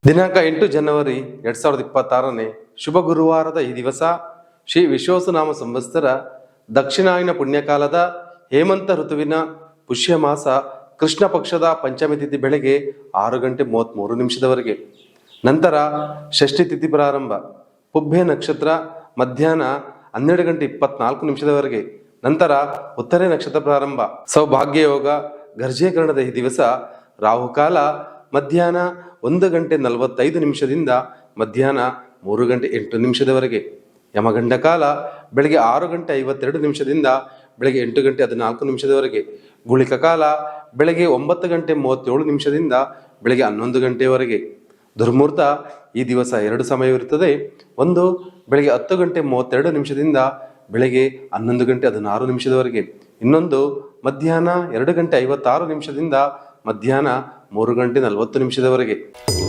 ದಿನಾಂಕ 8 ಜನವರಿ 2026ನೇ ಶುಭ ಗುರುವಾರದ ಈ ದಿವಸ ಶ್ರೀ ವಿಶ್ವಾವಸುನಾಮ ಸಂವತ್ಸರ ದಕ್ಷಿಣಾಯನ ಪುಣ್ಯಕಾಲದ ಹೇಮಂತ ಋತುವಿನ ಪುಷ್ಯ ಮಾಸ ಕೃಷ್ಣ ಪಕ್ಷದ ಪಂಚಮಿ ತಿಥಿ ಬೆಳಗ್ಗೆ 6:33 ನಂತರ ಷಷ್ಠಿ ತಿಥಿ ಪ್ರಾರಂಭ. ಪುಬ್ಬೆ ನಕ್ಷತ್ರ ಮಧ್ಯಾಹ್ನ 12:24 ನಂತರ ಉತ್ತರೆ ನಕ್ಷತ್ರ ಪ್ರಾರಂಭ. ಸೌಭಾಗ್ಯ ಯೋಗ ಗರ್ಜೇಕರಣದ ಈ ದಿವಸ ರಾಹುಕಾಲ ಮಧ್ಯಾಹ್ನ 1:45 ಮಧ್ಯಾಹ್ನ 3:08 ಯಮಗಂಡ ಕಾಲ ಬೆಳಗ್ಗೆ 6:52 ಬೆಳಗ್ಗೆ 8:14 ಗುಳಿಕ ಕಾಲ ಬೆಳಗ್ಗೆ 9:37 ಬೆಳಗ್ಗೆ 11 ದುರ್ಮುಹೂರ್ತ ಈ ದಿವಸ 2 ಸಮಯವಿರುತ್ತದೆ. ಒಂದು ಬೆಳಗ್ಗೆ 10:32 ಬೆಳಗ್ಗೆ 11:16 ಇನ್ನೊಂದು ಮಧ್ಯಾಹ್ನ 2:56 ಮಧ್ಯಾಹ್ನ 3:40